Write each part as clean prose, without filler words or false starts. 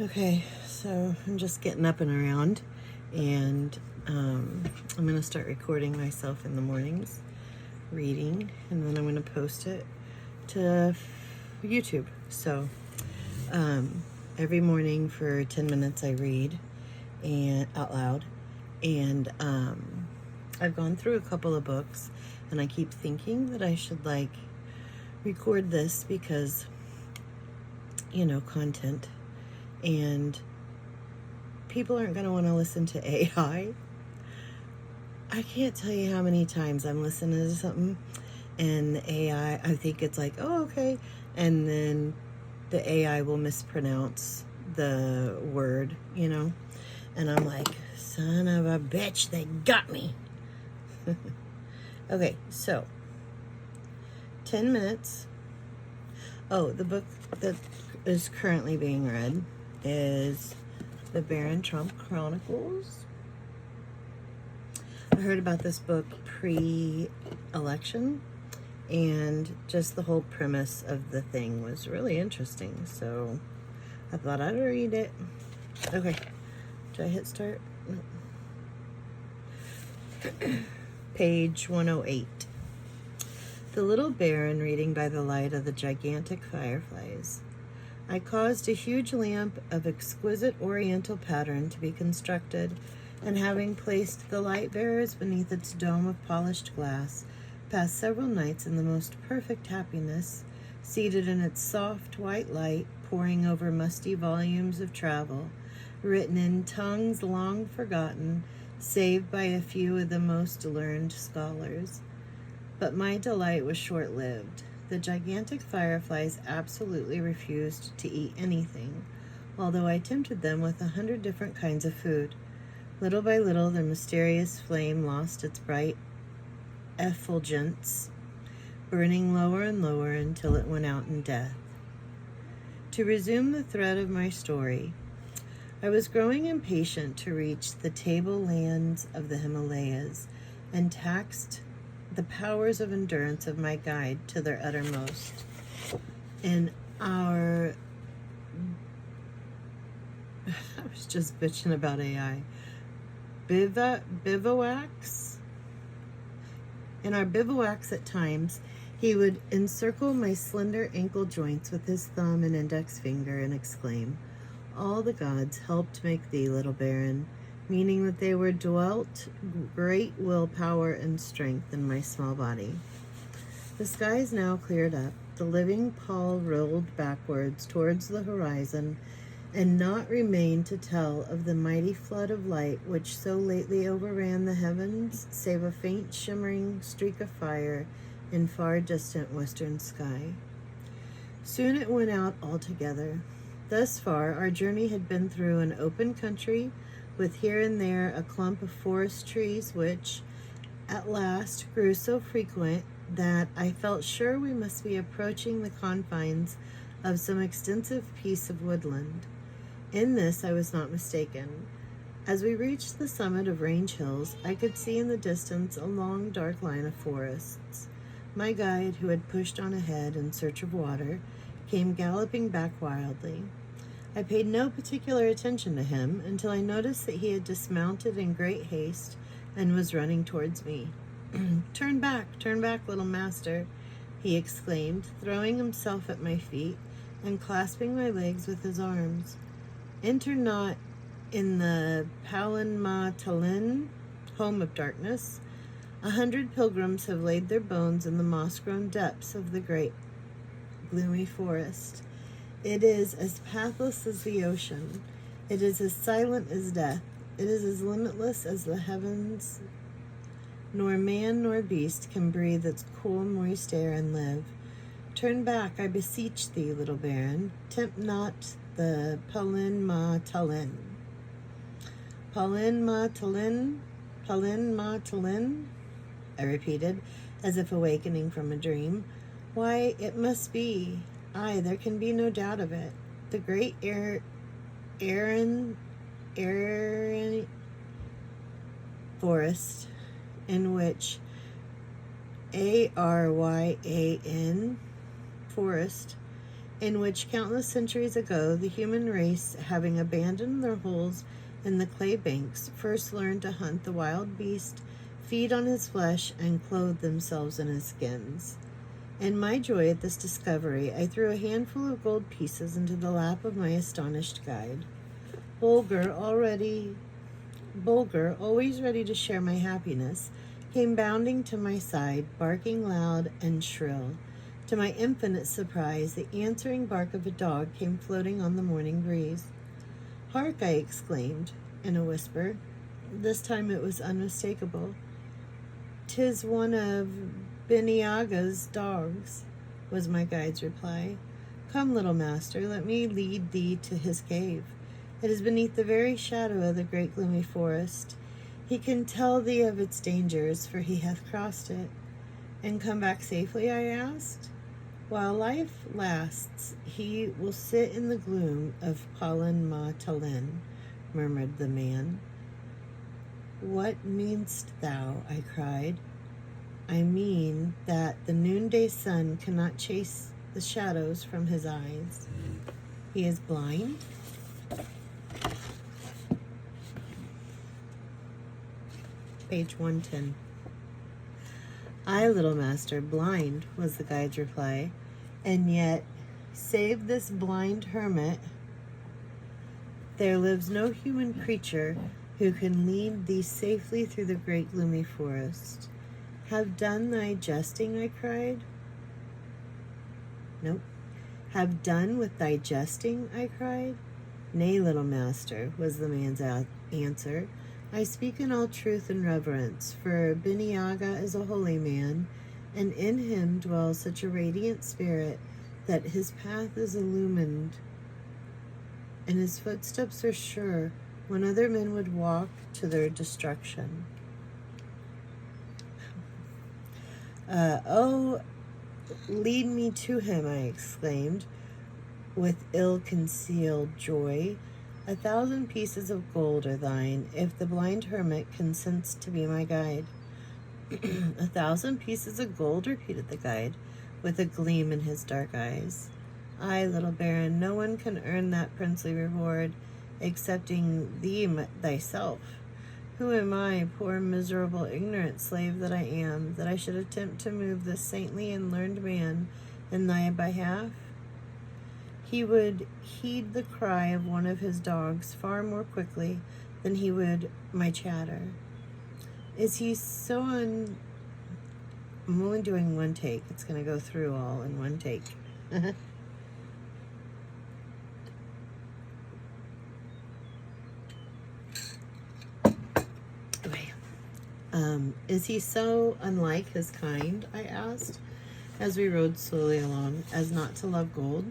Okay, so I'm just getting up and around, and I'm going to start recording myself in the mornings, reading, and then I'm going to post it to YouTube. So every morning for 10 minutes I read and out loud, and I've gone through a couple of books, and I keep thinking that I should record this because, content. And people aren't going to want to listen to AI. I can't tell you how many times I'm listening to something and the AI, I think it's like, oh, okay. And then the AI will mispronounce the word, And I'm like, son of a bitch, they got me. Okay, so 10 minutes. Oh, the book that is currently being read is The Barron Trump Chronicles. I heard about this book pre-election, and just the whole premise of the thing was really interesting, so I thought I'd read it. Okay, did I hit start? No. Page 108. The Little Baron reading by the light of the gigantic fireflies. I caused a huge lamp of exquisite oriental pattern to be constructed, and having placed the light bearers beneath its dome of polished glass, passed several nights in the most perfect happiness, seated in its soft white light, poring over musty volumes of travel, written in tongues long forgotten, save by a few of the most learned scholars. But my delight was short-lived. The gigantic fireflies absolutely refused to eat anything, although I tempted them with 100 different kinds of food. Little by little, their mysterious flame lost its bright effulgence, burning lower and lower until it went out in death. To resume the thread of my story, I was growing impatient to reach the tablelands of the Himalayas, and taxed the powers of endurance of my guide to their uttermost. In our I was just bitching about AI. Bivouacs. In our bivouacs at times, he would encircle my slender ankle joints with his thumb and index finger and exclaim, "All the gods helped make thee, little baron," meaning that they were dwelt great willpower and strength in my small body. The skies now cleared up. The living pall rolled backwards towards the horizon, and naught remained to tell of the mighty flood of light which so lately overran the heavens, save a faint shimmering streak of fire in far distant western sky. Soon it went out altogether. Thus far, our journey had been through an open country, with here and there a clump of forest trees which, at last, grew so frequent that I felt sure we must be approaching the confines of some extensive piece of woodland. In this I was not mistaken. As we reached the summit of Range Hills, I could see in the distance a long, dark line of forests. My guide, who had pushed on ahead in search of water, came galloping back wildly. I paid no particular attention to him until I noticed that he had dismounted in great haste and was running towards me. turn back, little master," he exclaimed, throwing himself at my feet and clasping my legs with his arms. "Enter not in the Palin Ma Talin, home of darkness. 100 pilgrims have laid their bones in the moss-grown depths of the great gloomy forest. It is as pathless as the ocean. It is as silent as death. It is as limitless as the heavens. Nor man nor beast can breathe its cool, moist air and live. Turn back, I beseech thee, little baron. Tempt not the Palin Ma Talin." "Palin Ma Talin? Palin Ma Talin?" I repeated, as if awakening from a dream. "Why, it must be. Aye, there can be no doubt of it. The great Aryan forest, in which Aryan forest, in which countless centuries ago the human race, having abandoned their holes in the clay banks, first learned to hunt the wild beast, feed on his flesh, and clothe themselves in his skins. In my joy at this discovery, I threw a handful of gold pieces into the lap of my astonished guide. Bulger, always ready to share my happiness, came bounding to my side, barking loud and shrill. To my infinite surprise, the answering bark of a dog came floating on the morning breeze. "Hark!" I exclaimed in a whisper. This time it was unmistakable. "'Tis one of Beniaga's dogs," was my guide's reply. "Come, little master, let me lead thee to his cave. It is beneath the very shadow of the great gloomy forest. He can tell thee of its dangers, for he hath crossed it." "And come back safely?" I asked. "While life lasts, he will sit in the gloom of Palin Ma Talin," murmured the man. "What meanest thou?" I cried. "I mean that the noonday sun cannot chase the shadows from his eyes. He is blind?" Page 110. "Aye, little master, blind," was the guide's reply. "And yet, save this blind hermit, there lives no human creature who can lead thee safely through the great gloomy forest." "Have done thy jesting?" I cried. "Nope. Have done with thy jesting?" I cried. "Nay, little master," was the man's answer. "I speak in all truth and reverence, for Beniaga is a holy man, and in him dwells such a radiant spirit that his path is illumined, and his footsteps are sure when other men would walk to their destruction." "Oh, lead me to him," I exclaimed, with ill-concealed joy. "1,000 pieces of gold are thine, if the blind hermit consents to be my guide." 1,000 pieces of gold?" repeated the guide, with a gleam in his dark eyes. "Aye, little baron, no one can earn that princely reward, excepting thee thyself. Who am I, poor, miserable, ignorant slave that I am, that I should attempt to move this saintly and learned man in thy behalf? He would heed the cry of one of his dogs far more quickly than he would my chatter. Is he so I'm only doing one take. It's going to go through all in one take. Okay. Is he so unlike his kind, I asked, as we rode slowly along, as not to love gold?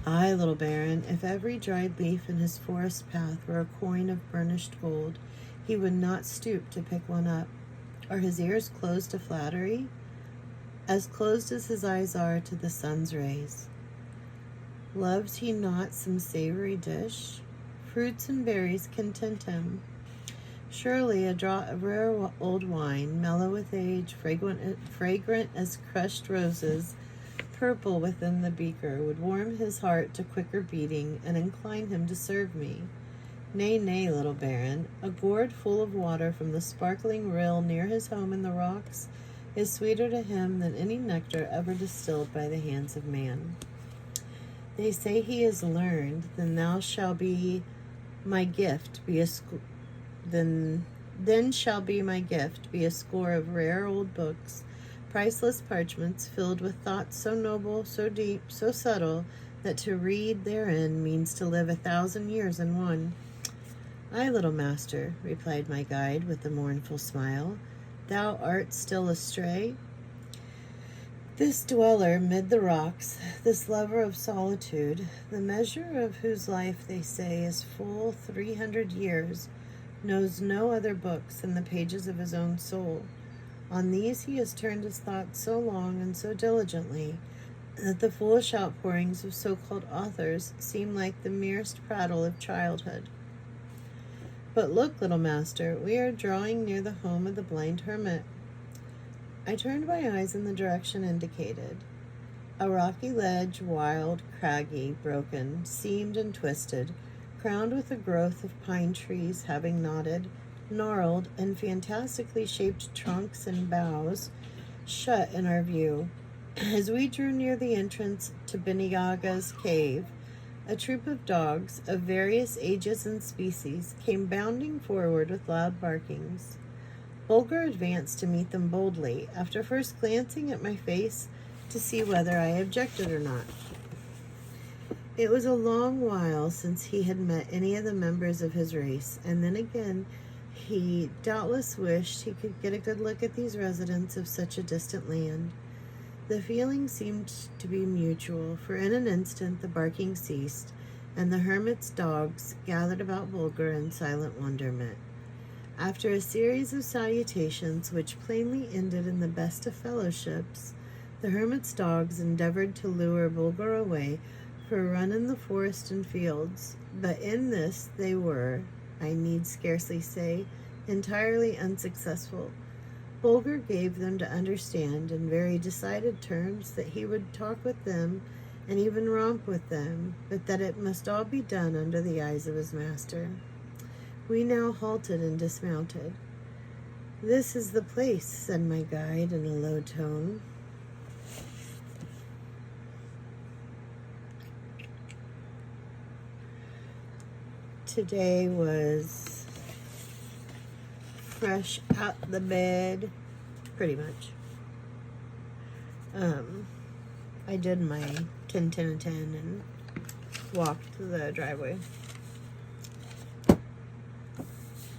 "Aye, little baron, if every dried leaf in his forest path were a coin of burnished gold, he would not stoop to pick one up. Are his ears closed to flattery? As closed as his eyes are to the sun's rays. Loves he not some savory dish? Fruits and berries content him. Surely a draught of rare old wine, mellow with age, fragrant as crushed roses, purple within the beaker, would warm his heart to quicker beating and incline him to serve me. Nay, nay, little baron, a gourd full of water from the sparkling rill near his home in the rocks is sweeter to him than any nectar ever distilled by the hands of man. They say he is learned, then shall be my gift be a score of rare old books, priceless parchments filled with thoughts so noble, so deep, so subtle, that to read therein means to live 1,000 years in one." "Aye, little master," replied my guide with a mournful smile, "thou art still astray. This dweller mid the rocks, this lover of solitude, the measure of whose life, they say, is full 300 years, knows no other books than the pages of his own soul. On these he has turned his thoughts so long and so diligently that the foolish outpourings of so-called authors seem like the merest prattle of childhood. But look, little master, we are drawing near the home of the blind hermit." I turned my eyes in the direction indicated. A rocky ledge, wild, craggy, broken, seamed and twisted, crowned with a growth of pine trees having knotted, gnarled, and fantastically shaped trunks and boughs, shut in our view. As we drew near the entrance to Biniyaga's cave, a troop of dogs of various ages and species came bounding forward with loud barkings. Bulger advanced to meet them boldly, after first glancing at my face to see whether I objected or not. It was a long while since he had met any of the members of his race, and then again he doubtless wished he could get a good look at these residents of such a distant land. The feeling seemed to be mutual, for in an instant the barking ceased, and the hermit's dogs gathered about Bulger in silent wonderment. After a series of salutations which plainly ended in the best of fellowships, the hermit's dogs endeavored to lure Bulger away for a run in the forest and fields, but in this they were, I need scarcely say, entirely unsuccessful. Bulger gave them to understand in very decided terms that he would talk with them and even romp with them, but that it must all be done under the eyes of his master. We now halted and dismounted. "This is the place," said my guide in a low tone. Today was fresh out the bed, pretty much. I did my 10, 10, and 10 and walked the driveway.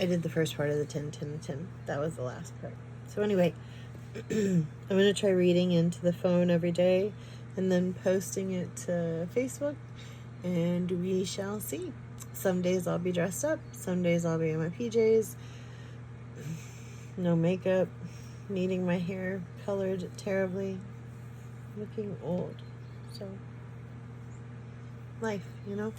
I did the first part of the 10, 10, and 10. That was the last part. So anyway, I'm going to try reading into the phone every day and then posting it to Facebook, and we shall see. Some days I'll be dressed up. Some days I'll be in my PJs. No makeup. Needing my hair colored terribly. Looking old. So, life, you know?